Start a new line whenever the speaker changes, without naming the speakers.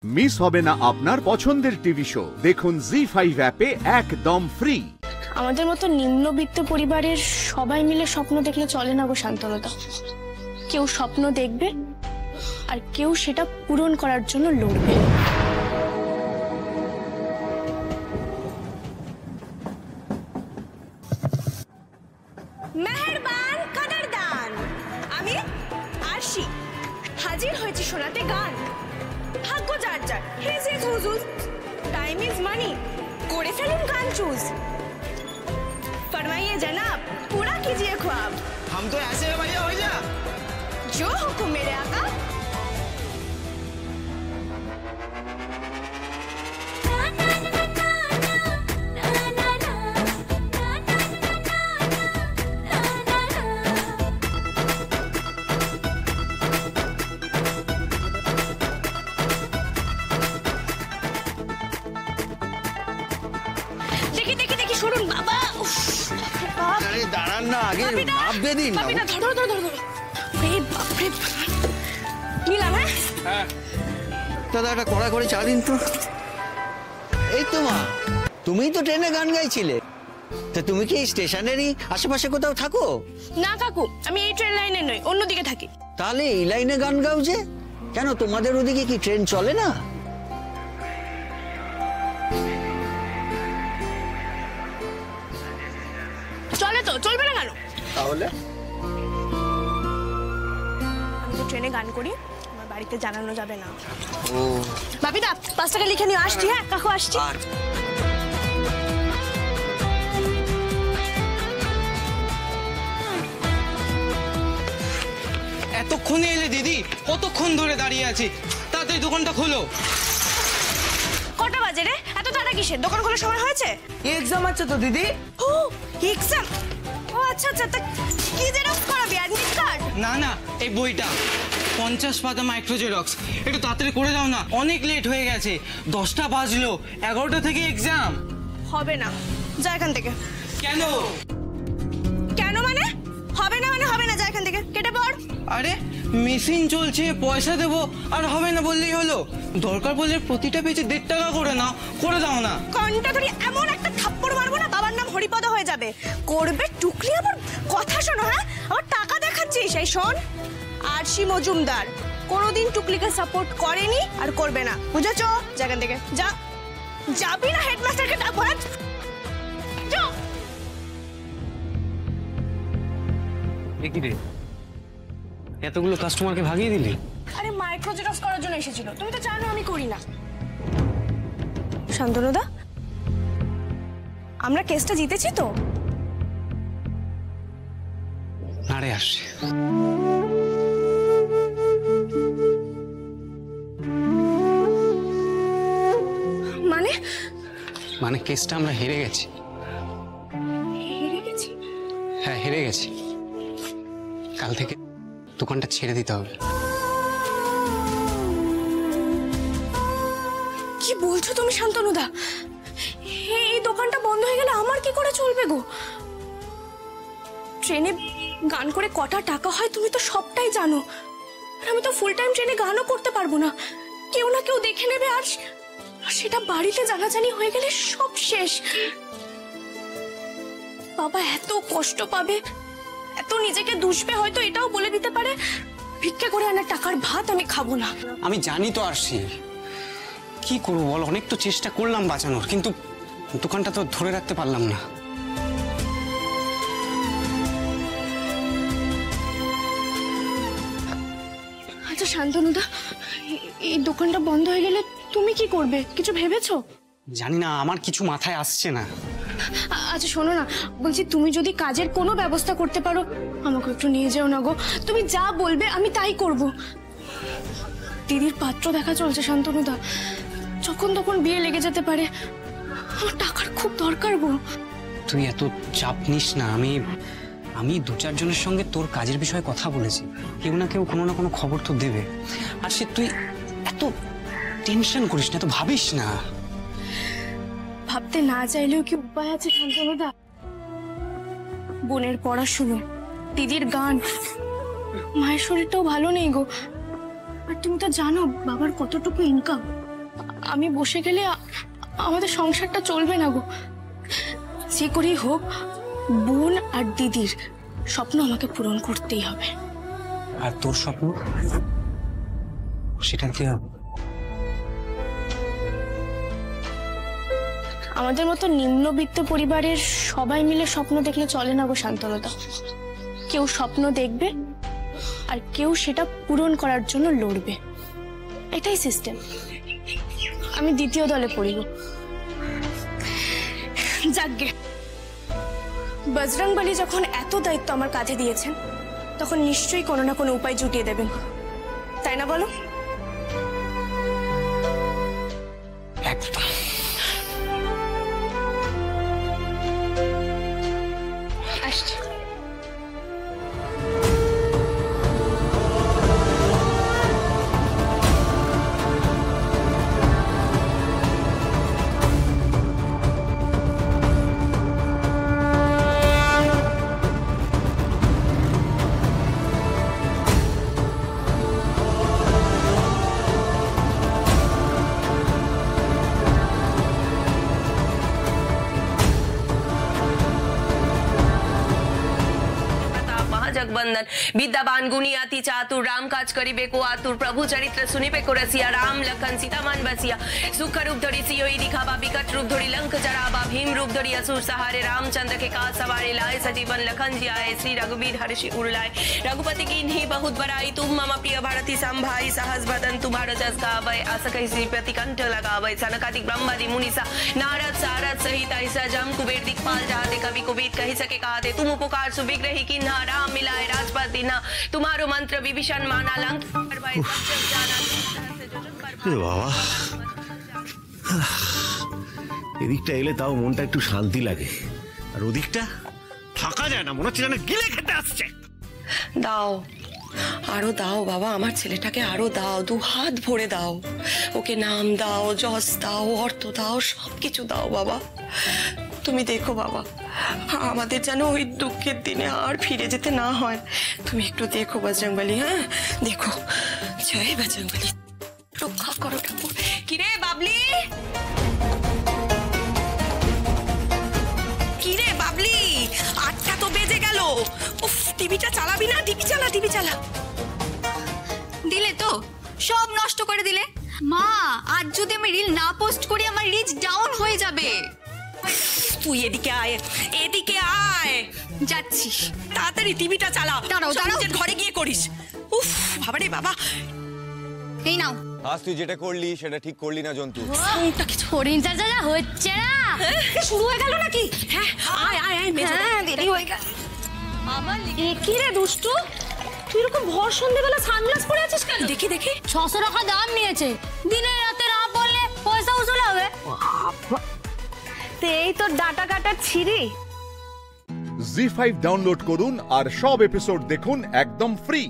Miss হবে না আপনার পছন্দের টিভি শো। দেখুন জি5 অ্যাপে একদম ফ্রি।
আমাদের মতো নিম্নবিত্ত পরিবারের সবাই মিলে স্বপ্ন দেখলে চলে না গো শান্তনুদা। কেউ স্বপ্ন দেখবে আর কেউ সেটা পূরণ করার জন্য লড়বে। মেহেরবান কাদারদান, আমি আরশি হাজির হয়েছি শোনাতে গান। ভাগ্য যার যার, his his whose, time is money, করে ফেলুন গান চুজ। फरमाइए जनाब, पूरा कीजिए ख्वाब।
हम तो ऐसे हैं भैया, हो जा।
जो हुक्म मेरे आका।
দাদা একটা কড়া করে চা দিন তো। এই তো মা, তুমিই তো ট্রেনে গান গাইছিলে, তা তুমি কি স্টেশনেরই আশেপাশে কোথাও থাকো?
না কাকু, আমি এই ট্রেন লাইনে নই, অন্যদিকে থাকি।
তাহলে এই লাইনে গান গাও যে কেন? তোমাদের ওদিকে কি ট্রেন চলে না?
চলে তো, চলবে না কেন?
তাহলে
আমি তো ট্রেনে গান করি, আমার বাড়িতে জানানো যাবে না।
ও
বাপিদা, 5 টাকা লিখে নিও। আসছি। হ্যাঁ কাকু, আসছি।
এতক্ষণে এলে দিদি? কতক্ষণ ধরে দাঁড়িয়ে আছি, তাড়াতাড়ি দোকানটা খোলো।
কটা বাজে রে? এত তাড়া কিসের? দোকান খোলার সময় হয়েছে?
এক্সাম আছে তো দিদি।
ও এক্সাম, ও আচ্ছা আচ্ছা। তা কি জেরক্স করাবি? Admit card?
না না, এই বইটা 50 পাতা মাইক্রো জেরক্স, একটু তাড়াতাড়ি করে দাও না, অনেক লেট হয়ে গেছে। 10টা বাজলো, 11টা থেকে এক্সাম।
হবে না, যা এখান থেকে।
কেন?
কেন মানে? হবে না মানে হবে না, যা এখান থেকে, কেটে পড়।
আরে মেশিন চলছে, পয়সা দেবো, আর হবে না বললেই হলো? দরকার বললে প্রতিটা পেজে 1.5 টাকা করে নাও, করে দাও না।
কনটা ধরে এমন একটা থাপ্পড় মারবো না, বাবার নাম হরিপদ হয়ে যাবে। করবে টুকলি, আবার কথা শোনো। হ্যাঁ, আবার টাকা দেখাচ্ছিস। এই শোন, আরশি মজুমদার কোনোদিন টুকলিকে সাপোর্ট করেনি আর করবে না, বুঝেছো? যেখান থেকে যা। যাবি না হেডমাস্টারকে ডাকবো? যা।
কি রে, এতগুলো কাস্টমারকে ভাগিয়ে দিলি?
আরে মাইক্রো জেরক্স করার জন্য এসেছিল, তুমি তো জানো আমি করি না। শান্তনুদা, আমরা কেসটা জিতেছি তো?
না রে আসছে।
মানে?
মানে কেসটা আমরা হেরে গেছি।
হেরে গেছি?
হ্যাঁ হেরে গেছি। কাল থেকে দোকানটা ছেড়ে দিতে হবে।
কি বলছো তুমি শান্তনুদা? এই দোকানটা বন্ধ হয়ে গেলে আমার কি করে চলবে গো? ট্রেনে গান করে কটা টাকা হয় তুমি তো সবটাই জানো। আমি তো ফুল টাইম ট্রেনে গানও করতে পারবো না, কেউ না কেউ দেখে নেবে, আর সেটা বাড়িতে জানাজানি হয়ে গেলে সব শেষ। বাবা এত কষ্ট পাবে, এত নিজেকে দুষবে, হয়তো এটাও বলে দিতে পারে ভিক্ষা করে আনা টাকার ভাত আমি খাবো না।
আমি জানি তো আরশি, কি করবো বল? অনেক তো চেষ্টা করলাম বাঁচানোর, কিন্তু দোকানটা তো ধরে রাখতে পারলাম না।
আচ্ছা শান্তনুদা, এই দোকানটা বন্ধ হয়ে গেলে তুমি কি করবে? কিছু ভেবেছো?
জানি না, আমার কিছু মাথায় আসছে না।
আচ্ছা শোনো না, বলছি তুমি যদি কাজের কোনো ব্যবস্থা করতে পারো আমাকে একটু নিয়ে যেও না গো। তুমি যা বলবে আমি তাই করব। দিদির পাত্র দেখা চলছে শান্তনুদা, যখন তখন বিয়ে লেগে যেতে পারে, আমার টাকার খুব দরকার গো।
তুই এত চাপ নিস না। আমি 2-4 জনের সঙ্গে তোর কাজের বিষয়ে কথা বলেছি, কেউ না কেউ কোনো না কোনো খবর তো দেবে। আর সে তুই এত টেনশন করিস না, এত ভাবিস না।
ভাবতে না চাইলেও কি উপায় আছে শান্তনুদা? বোনের পড়াশুনো, দিদির গান, মায়ের শরীরটাও ভালো নেই গো। আর তুমি তো জানো বাবার কতটুকু ইনকাম। আমি বসে গেলে আমাদের সংসারটা চলবে না গো। যে করেই হোক বোন আর দিদির স্বপ্ন আমাকে পূরণ করতেই হবে।
আর তোর স্বপ্ন সেটা কি হবে?
আমাদের মতো নিম্নবিত্ত পরিবারের সবাই মিলে স্বপ্ন দেখলে চলে না গো শান্তনুদা। কেউ স্বপ্ন দেখবে আর কেউ সেটা পূরণ করার জন্য লড়বে, এটাই সিস্টেম। আমি দ্বিতীয় দলে পড়িব। যাকগে, বজরংবলী যখন এত দায়িত্ব আমার কাঁধে দিয়েছেন তখন নিশ্চয়ই কোনো না কোনো উপায় জুটিয়ে দেবেন, তাই না বলো?
একদম।
আসছি।
जगबंदन विद्यावान गुणी अति चातुर राम काज करिबे को आतुर प्रभु चरित्र सुनिबे को रसिया राम लखन सीता मन बसिया सुख रूप धरि सियोई दिखावा विकट रूप धरि लंक जरावा भीम रूप धरि असुर सहारे रामचंद्र के काज सवारे लाए सजीवन लखन जी आए श्री रघुवीर हर्षि उड़लाए रघुपति की इन्हीं बहुत बड़ाई तुम मम प्रिय भारती संभाई सहस बदन तुम्हारा जस गावै आस कहि श्रीपति कंठ लगावै सनकादिक ब्रह्मादि मुनिसा नारद सारद सहित ऐसा जम कुबेर दिक्पाल जाते कवि कुबेर कहि सके कहते तुम उपकार सुविग्रही किन्हा राम मिलाए राजपद दीना तुम्हारो मंत्र विभीषण माना लंक
বাবা, এদিকটা এলে তাও মনটা একটু শান্তি লাগে, আর ওদিকটা থাকা যায় না, মনে হচ্ছে যেন গিলে খেতে আসছে।
দাও আরো দাও বাবা, আমার ছেলেটাকে আরো দাও, দু হাত ভরে দাও, ওকে নাম দাও, যশ দাও, অর্থ দাও, সবকিছু দাও বাবা। তুমি দেখো বাবা, আমাদের যেন ওই দুঃখের দিনে আর ফিরে যেতে না হয়। তুমি একটু দেখো বজরংবলী, হ্যাঁ দেখো। জয় বজরংবলী, রক্ষা করো ঠাকুর। কিরে বাবলি, কিরে বাবলি, 8টা তো বেজে গেল। উফ, টিভিটা চালাবি না? টিভি চালা, টিভি চালা।
দিলে তো সব নষ্ট করে দিলে। মা, আজ যদি আমি রিল না পোস্ট করি আমার রিচ ডাউন হয়ে যাবে।
তুই এদিকে আয়, এদিকে আয়।
যাচ্ছি।
তাড়াতাড়ি টিভিটা চালা।
দাঁড়াও, দাঁড়াও।
নিজের ঘরে গিয়ে করিস। উফ, বাবা রে বাবা।
এই নাও।
আজ তুই যেটা করলি সেটা ঠিক করলি না জন্তু।
ফোনটা কিছু
হরিণ চাচা হচ্ছে না।
শুরু হয়ে গেল নাকি? হ্যাঁ, আয় আয় আয়, মেজো।
হ্যাঁ, দেরি হয়ে গেল।
আমার কি রে দুষ্টু, তুই এরকম ভর সন্ধ্যেবেলা সানগ্লাস পরে আছিস কেন?
দেখি দেখি।
600 টাকা দাম নিয়েছে, দিনে রাতে না বললে পয়সা উসুল হবে।
এই তোর ডাটা কাটার ছিরি।
জি5 ডাউনলোড করুন আর সব এপিসোড দেখুন একদম ফ্রি।